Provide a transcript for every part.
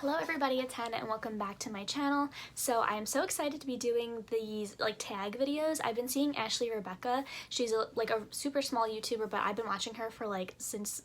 Hello everybody, it's Hannah and welcome back to my channel. So I am so excited to be doing these tag videos. I've been seeing Ashley Rebecca. She's a super small YouTuber, but I've been watching her for since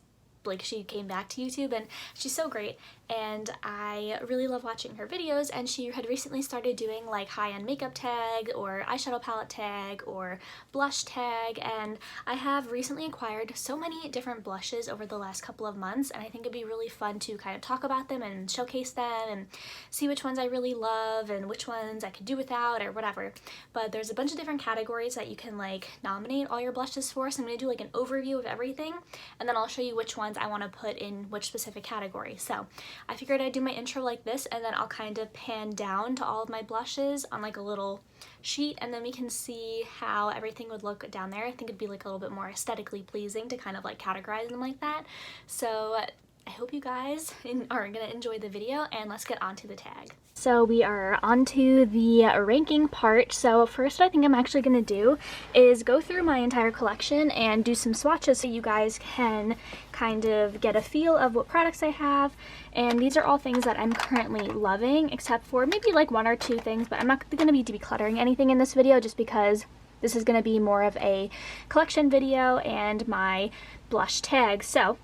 she came back to YouTube, and she's so great and I really love watching her videos. And she had recently started doing high-end makeup tag or eyeshadow palette tag or blush tag, and I have recently acquired so many different blushes over the last couple of months, and I think it'd be really fun to kind of talk about them and showcase them and see which ones I really love and which ones I could do without or whatever. But there's a bunch of different categories that you can nominate all your blushes for, so I'm going to do an overview of everything, and then I'll show you which ones I want to put in which specific category. So I figured I'd do my intro like this, and then I'll kind of pan down to all of my blushes on a little sheet, and then we can see how everything would look down there. I think it'd be a little bit more aesthetically pleasing to kind of categorize them like that. So I hope you guys are gonna enjoy the video, and let's get on to the tag. So we are on to the ranking part. So first, I think I'm actually gonna do is go through my entire collection and do some swatches so you guys can kind of get a feel of what products I have. And these are all things that I'm currently loving, except for maybe one or two things, but I'm not gonna be decluttering anything in this video just because this is gonna be more of a collection video and my blush tag. So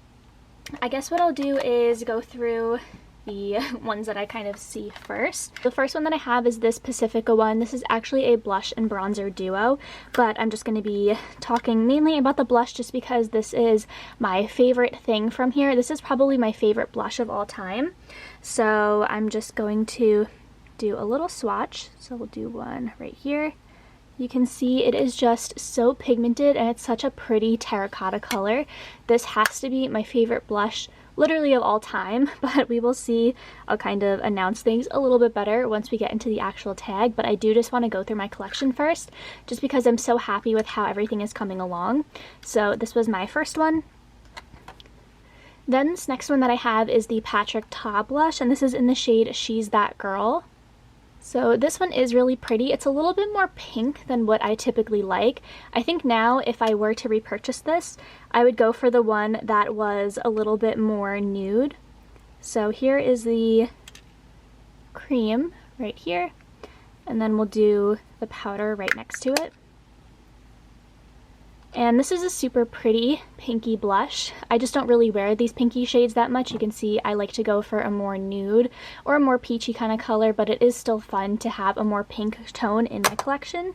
I guess what I'll do is go through the ones that I kind of see first. The first one that I have is this Pacifica one. This is actually a blush and bronzer duo, but I'm just going to be talking mainly about the blush just because this is my favorite thing from here. This is probably my favorite blush of all time. So I'm just going to do a little swatch. So we'll do one right here. You can see it is just so pigmented and it's such a pretty terracotta color. This has to be my favorite blush literally of all time, but we will see. I'll kind of announce things a little bit better once we get into the actual tag, but I do just want to go through my collection first just because I'm so happy with how everything is coming along. So this was my first one. Then this next one that I have is the Patrick Ta blush, and this is in the shade She's That Girl. So this one is really pretty. It's a little bit more pink than what I typically like. I think now if I were to repurchase this, I would go for the one that was a little bit more nude. So here is the cream right here, and then we'll do the powder right next to it. And this is a super pretty pinky blush. I just don't really wear these pinky shades that much. You can see I like to go for a more nude or a more peachy kind of color, but it is still fun to have a more pink tone in my collection.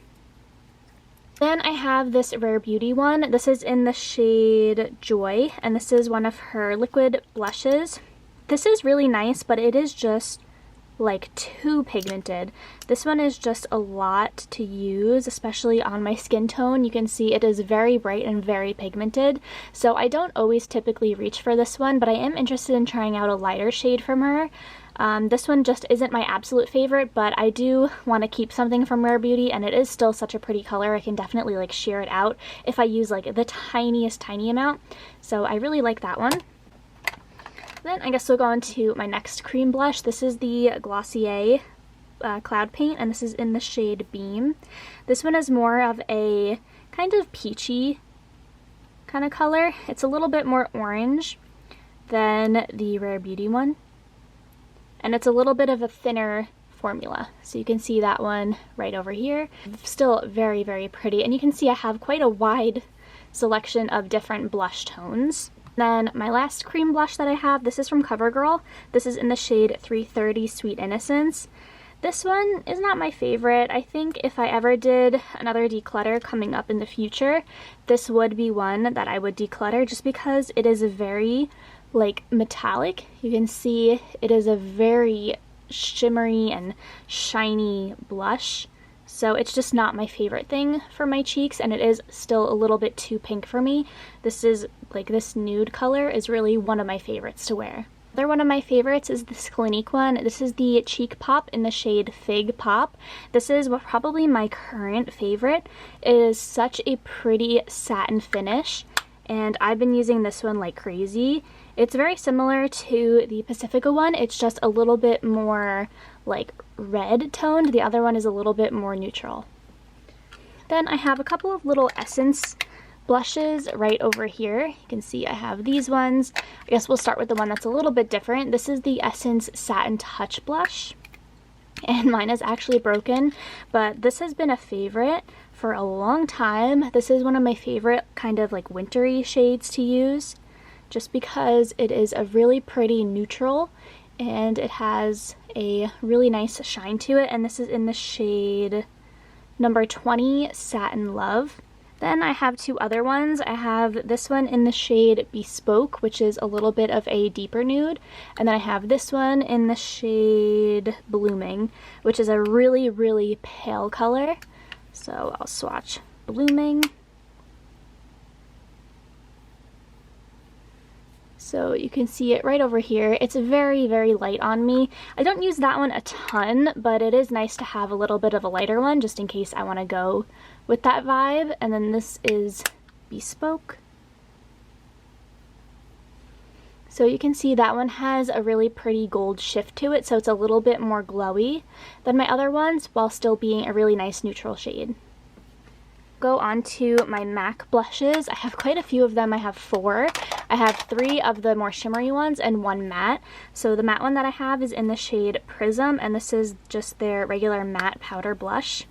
Then I have this Rare Beauty one. This is in the shade Joy, and this is one of her liquid blushes. This is really nice, but it is just too pigmented. This one is just a lot to use, especially on my skin tone. You can see it is very bright and very pigmented, so I don't always typically reach for this one, but I am interested in trying out a lighter shade from her. This one just isn't my absolute favorite, but I do want to keep something from Rare Beauty, and it is still such a pretty color. I can definitely sheer it out if I use the tiny amount, so I really like that one. Then I guess we'll go on to my next cream blush. This is the Glossier Cloud Paint, and this is in the shade Beam. This one is more of a kind of peachy kind of color. It's a little bit more orange than the Rare Beauty one, and it's a little bit of a thinner formula. So you can see that one right over here. Still very, very pretty, and you can see I have quite a wide selection of different blush tones. Then my last cream blush that I have, this is from Covergirl. This is in the shade 330 Sweet Innocence. This one is not my favorite. I think if I ever did another declutter coming up in the future, this would be one that I would declutter just because it is a very metallic. You can see it is a very shimmery and shiny blush. So it's just not my favorite thing for my cheeks, and it is still a little bit too pink for me. This is this nude color is really one of my favorites to wear. Another one of my favorites is this Clinique one. This is the Cheek Pop in the shade Fig Pop. This is probably my current favorite. It is such a pretty satin finish, and I've been using this one like crazy. It's very similar to the Pacifica one. It's just a little bit more red toned. The other one is a little bit more neutral. Then I have a couple of little Essence blushes right over here. You can see I have these ones. I guess we'll start with the one that's a little bit different. This is the Essence Satin Touch Blush, and mine is actually broken, but this has been a favorite for a long time. This is one of my favorite kind of like wintry shades to use, just because it is a really pretty neutral and it has a really nice shine to it. And this is in the shade number 20, Satin Love. Then I have two other ones. I have this one in the shade Bespoke, which is a little bit of a deeper nude. And then I have this one in the shade Blooming, which is a really, really pale color. So I'll swatch Blooming. So you can see it right over here. It's very, very light on me. I don't use that one a ton, but it is nice to have a little bit of a lighter one just in case I want to go with that vibe. And then this is Bespoke. So you can see that one has a really pretty gold shift to it, so it's a little bit more glowy than my other ones while still being a really nice neutral shade. Go on to my MAC blushes. I have quite a few of them. I have 4. I have 3 of the more shimmery ones and 1 matte. So the matte one that I have is in the shade Prism, and this is just their regular matte powder blush.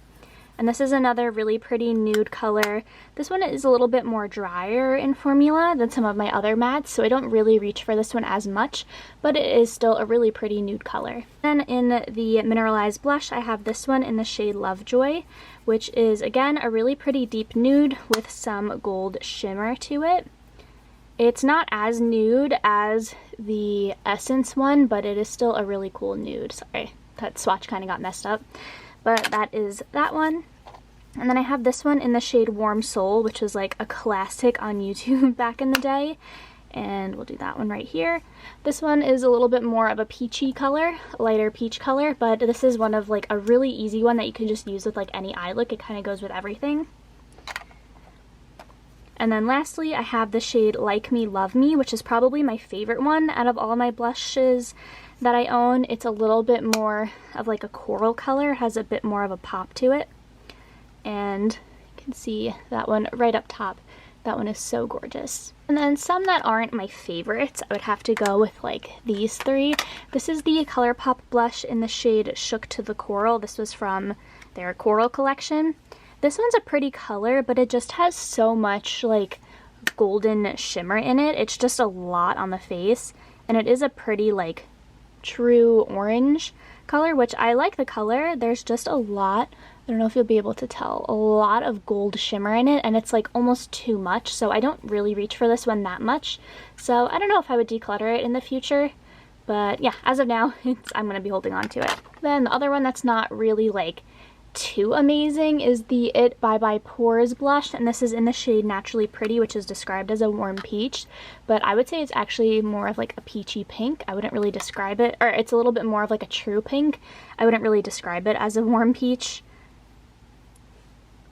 And this is another really pretty nude color. This one is a little bit more drier in formula than some of my other mattes, so I don't really reach for this one as much, but it is still a really pretty nude color. Then in the Mineralized Blush, I have this one in the shade Lovejoy, which is again a really pretty deep nude with some gold shimmer to it. It's not as nude as the Essence one, but it is still a really cool nude. Sorry, that swatch kind of got messed up. But that is that one. And then I have this one in the shade Warm Soul, which is like a classic on YouTube back in the day. And we'll do that one right here. This one is a little bit more of a peachy color, a lighter peach color, but this is one of like a really easy one that you can just use with like any eye look. It kind of goes with everything. And then lastly, I have the shade Like Me, Love Me, which is probably my favorite one out of all my blushes that I own. It's a little bit more of like a coral color, has a bit more of a pop to it. And you can see that one right up top. That one is so gorgeous. And then some that aren't my favorites, I would have to go with like these 3. This is the ColourPop blush in the shade Shook to the Coral. This was from their Coral collection. This one's a pretty color, but it just has so much like golden shimmer in it. It's just a lot on the face, and it is a pretty like true orange color, which I like the color. There's just a lot, I don't know if you'll be able to tell, a lot of gold shimmer in it, and it's like almost too much, so I don't really reach for this one that much. So I don't know if I would declutter it in the future, but yeah, as of now, I'm gonna be holding on to it. Then the other one that's not really like too amazing is the It Bye Bye Pores blush, and this is in the shade Naturally Pretty, which is described as a warm peach, but I would say it's actually more of like a peachy pink. I wouldn't really describe it, or it's a little bit more of like a true pink. I wouldn't really describe it as a warm peach.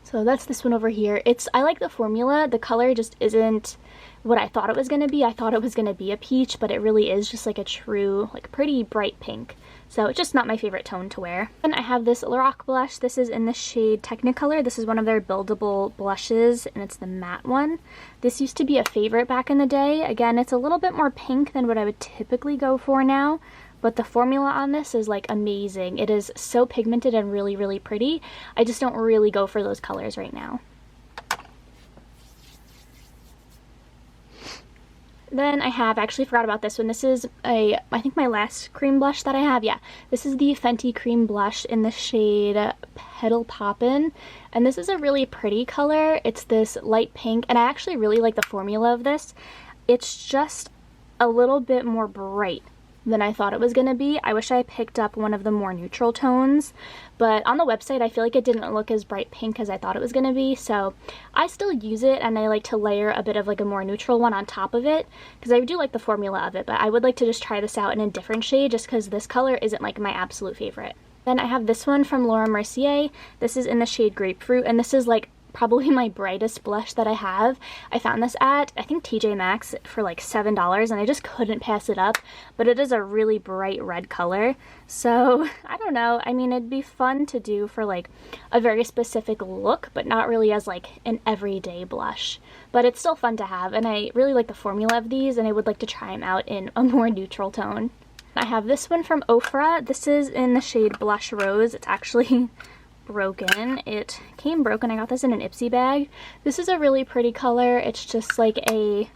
So that's this one over here. I like the formula. The color just isn't what I thought it was going to be. I thought it was going to be a peach, but it really is just like a true, like pretty bright pink. So it's just not my favorite tone to wear. And I have this Lorac blush. This is in the shade Technicolor. This is one of their buildable blushes, and it's the matte one. This used to be a favorite back in the day. Again, it's a little bit more pink than what I would typically go for now, but the formula on this is like amazing. It is so pigmented and really, really pretty. I just don't really go for those colors right now. Then I have, actually forgot about this one. This is I think my last cream blush that I have. Yeah, this is the Fenty cream blush in the shade Petal Poppin. And this is a really pretty color. It's this light pink, and I actually really like the formula of this. It's just a little bit more bright than I thought it was going to be. I wish I picked up one of the more neutral tones, but on the website I feel like it didn't look as bright pink as I thought it was going to be, so I still use it, and I like to layer a bit of like a more neutral one on top of it because I do like the formula of it, but I would like to just try this out in a different shade just because this color isn't like my absolute favorite. Then I have this one from Laura Mercier. This is in the shade Grapefruit, and this is like probably my brightest blush that I have. I found this at, I think, TJ Maxx for like $7, and I just couldn't pass it up, but it is a really bright red color. So I don't know, I mean, it'd be fun to do for like a very specific look, but not really as like an everyday blush. But it's still fun to have, and I really like the formula of these, and I would like to try them out in a more neutral tone. I have this one from Ofra. This is in the shade Blush Rose. It's actually broken. It came broken. I got this in an Ipsy bag. This is a really pretty color. It's just like a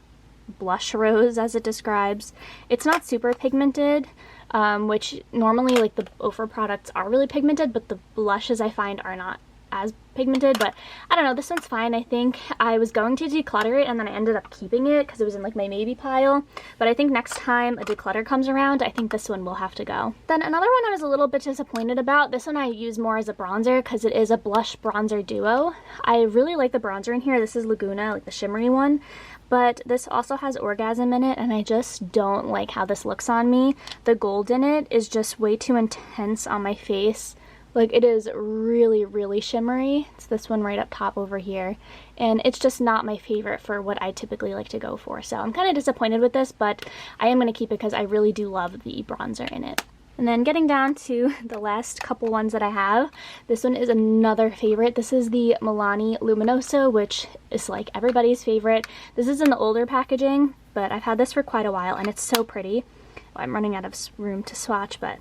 blush rose, as it describes. It's not super pigmented, which normally like the Ofra products are really pigmented, but the blushes I find are not as pigmented. But I don't know, this one's fine. I think I was going to declutter it, and then I ended up keeping it because it was in like my maybe pile. But I think next time a declutter comes around, I think this one will have to go. Then another one I was a little bit disappointed about. This one I use more as a bronzer because it is a blush bronzer duo. I really like the bronzer in here. This is Laguna, like the shimmery one. But this also has Orgasm in it, and I just don't like how this looks on me. The gold in it is just way too intense on my face. Like, it is really, really shimmery. It's this one right up top over here. And it's just not my favorite for what I typically like to go for. So I'm kind of disappointed with this, but I am going to keep it because I really do love the bronzer in it. And then getting down to the last couple ones that I have, this one is another favorite. This is the Milani Luminoso, which is like everybody's favorite. This is in the older packaging, but I've had this for quite a while, and it's so pretty. Well, I'm running out of room to swatch, but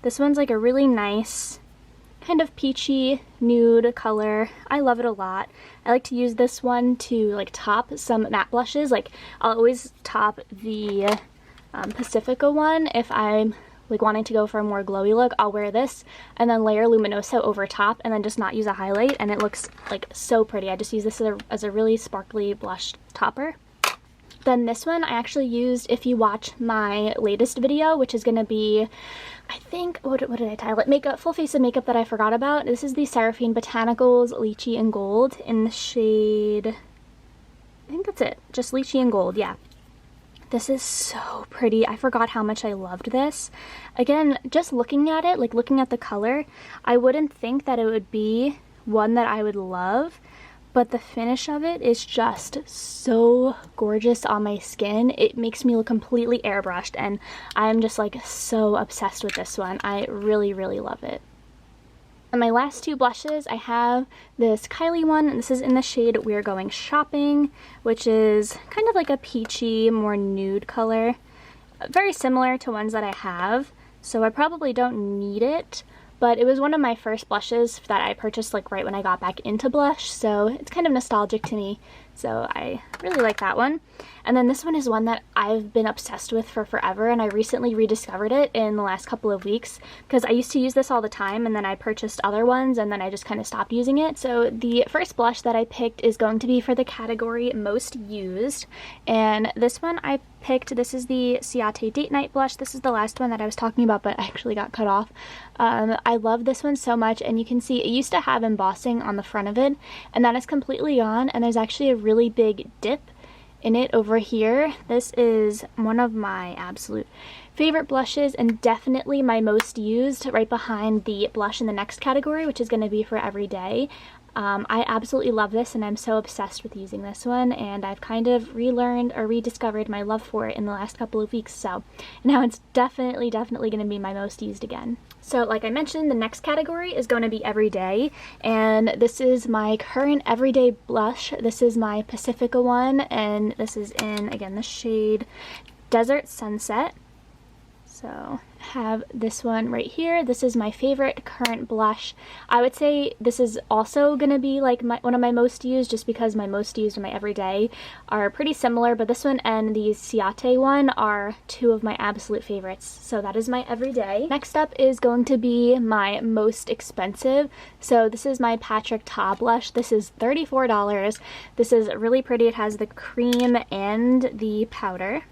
this one's like a really nice kind of peachy nude color. I love it a lot. I like to use this one to like top some matte blushes. Like, I'll always top the Pacifica one. If I'm like wanting to go for a more glowy look, I'll wear this and then layer Luminoso over top and then just not use a highlight, and it looks like so pretty. I just use this as a really sparkly blush topper. Then this one I actually used if you watch my latest video, which is going to be, I think, what did I title it? Makeup, full face of makeup that I forgot about. This is the Seraphine Botanicals Lychee and Gold in the shade, I think that's it, just Lychee and Gold, yeah. This is so pretty. I forgot how much I loved this. Again, just looking at it, like looking at the color, I wouldn't think that it would be one that I would love, but the finish of it is just so gorgeous on my skin. It makes me look completely airbrushed, and I'm just like so obsessed with this one. I really, really love it. And my last two blushes, I have this Kylie one, and this is in the shade We're Going Shopping, which is kind of like a peachy, more nude color. Very similar to ones that I have, so I probably don't need it. But it was one of my first blushes that I purchased like right when I got back into blush, so it's kind of nostalgic to me. So I really like that one. And then this one is one that I've been obsessed with for forever, and I recently rediscovered it in the last couple of weeks because I used to use this all the time, and then I purchased other ones, and then I just kind of stopped using it. So the first blush that I picked is going to be for the category Most Used, and this one I picked, this is the Ciate Date Night blush. This is the last one that I was talking about, but I actually got cut off. I love this one so much, and you can see it used to have embossing on the front of it, and that is completely gone, and there's actually a really big dip in it over here. This is one of my absolute favorite blushes, and definitely my most used, right behind the blush in the next category, which is going to be for everyday. I absolutely love this, and I'm so obsessed with using this one, and I've kind of relearned or rediscovered my love for it in the last couple of weeks, so now it's definitely going to be my most used again. So like I mentioned, the next category is going to be everyday, and this is my current everyday blush. This is my Pacifica one, and this is in, again, the shade Desert Sunset. So I have this one right here. This is my favorite current blush. I would say this is also going to be like one of my most used, just because my most used and my everyday are pretty similar, but this one and the Ciate one are two of my absolute favorites. So that is my everyday. Next up is going to be my most expensive. So this is my Patrick Ta blush. This is $34. This is really pretty. It has the cream and the powder.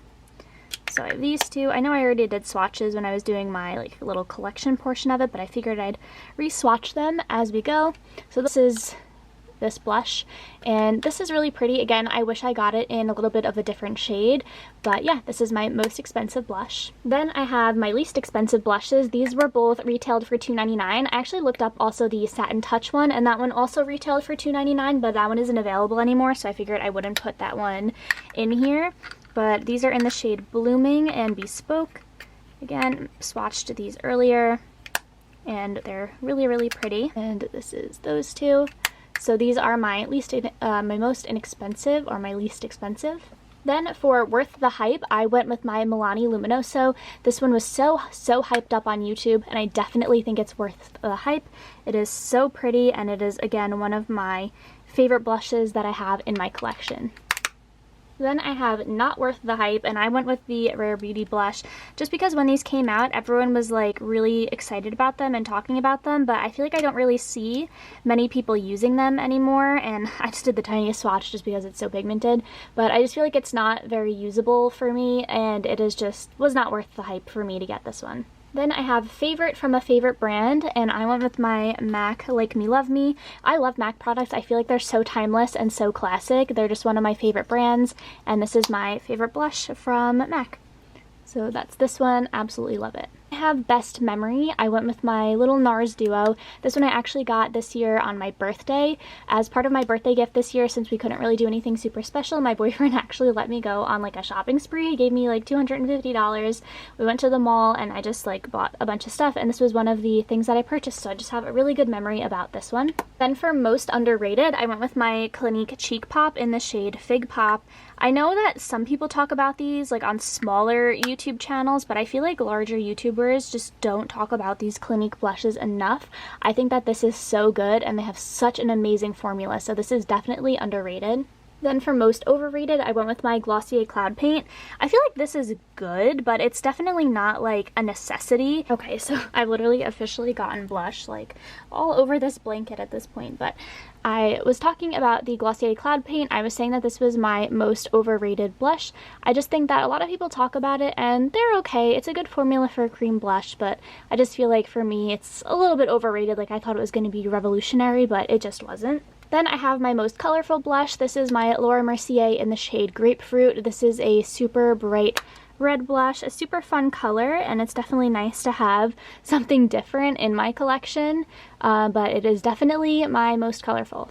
So I have these two. I know I already did swatches when I was doing my like little collection portion of it, but I figured I'd re-swatch them as we go. So this is this blush, and this is really pretty. Again, I wish I got it in a little bit of a different shade, but yeah, this is my most expensive blush. Then I have my least expensive blushes. These were both retailed for $2.99. I actually looked up also the Satin Touch one, and that one also retailed for $2.99, but that one isn't available anymore, so I figured I wouldn't put that one in here. But these are in the shade Blooming and Bespoke. Again, swatched these earlier, and they're really pretty. And this is those two. So these are my most inexpensive, or my least expensive. Then for worth the hype, I went with my Milani Luminoso. This one was so hyped up on YouTube, and I definitely think it's worth the hype. It is so pretty, and it is, again, one of my favorite blushes that I have in my collection. Then I have Not Worth the Hype, and I went with the Rare Beauty blush just because when these came out, everyone was like really excited about them and talking about them, but I feel like I don't really see many people using them anymore, and I just did the tiniest swatch just because it's so pigmented, but I just feel like it's not very usable for me, and it was not worth the hype for me to get this one. Then I have Favorite from a favorite brand, and I went with my MAC Like Me Love Me. I love MAC products. I feel like they're so timeless and so classic. They're just one of my favorite brands, and this is my favorite blush from MAC. So that's this one. Absolutely love it. I have Best Memory. I went with my little Nars Duo. This one I actually got this year on my birthday. As part of my birthday gift this year, since we couldn't really do anything super special, my boyfriend actually let me go on like a shopping spree. He gave me like $250. We went to the mall and I just like bought a bunch of stuff, and this was one of the things that I purchased, so I just have a really good memory about this one. Then for most underrated, I went with my Clinique Cheek Pop in the shade Fig Pop. I know that some people talk about these like on smaller YouTube channels, but I feel like larger YouTubers just don't talk about these Clinique blushes enough. I think that this is so good, and they have such an amazing formula, so this is definitely underrated. Then for most overrated, I went with my Glossier Cloud Paint. I feel like this is good, but it's definitely not like a necessity. Okay, so I've literally officially gotten blush like all over this blanket at this point, but I was talking about the Glossier Cloud Paint. I was saying that this was my most overrated blush. I just think that a lot of people talk about it and they're okay. It's a good formula for a cream blush, but I just feel like for me it's a little bit overrated. Like I thought it was going to be revolutionary, but it just wasn't. Then I have my most colorful blush. This is my Laura Mercier in the shade Grapefruit. This is a super bright red blush, a super fun color, and it's definitely nice to have something different in my collection, but it is definitely my most colorful.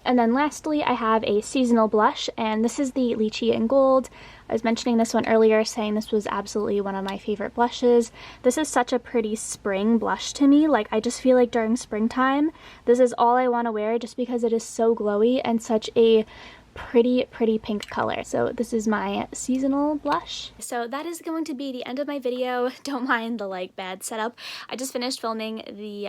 And then lastly, I have a seasonal blush, and this is the Lychee in Gold. I was mentioning this one earlier, saying this was absolutely one of my favorite blushes. This is such a pretty spring blush to me. Like, I just feel like during springtime, this is all I want to wear just because it is so glowy and such a pretty pink color. So this is my seasonal blush. So that is going to be the end of my video. Don't mind the like bad setup. I just finished filming the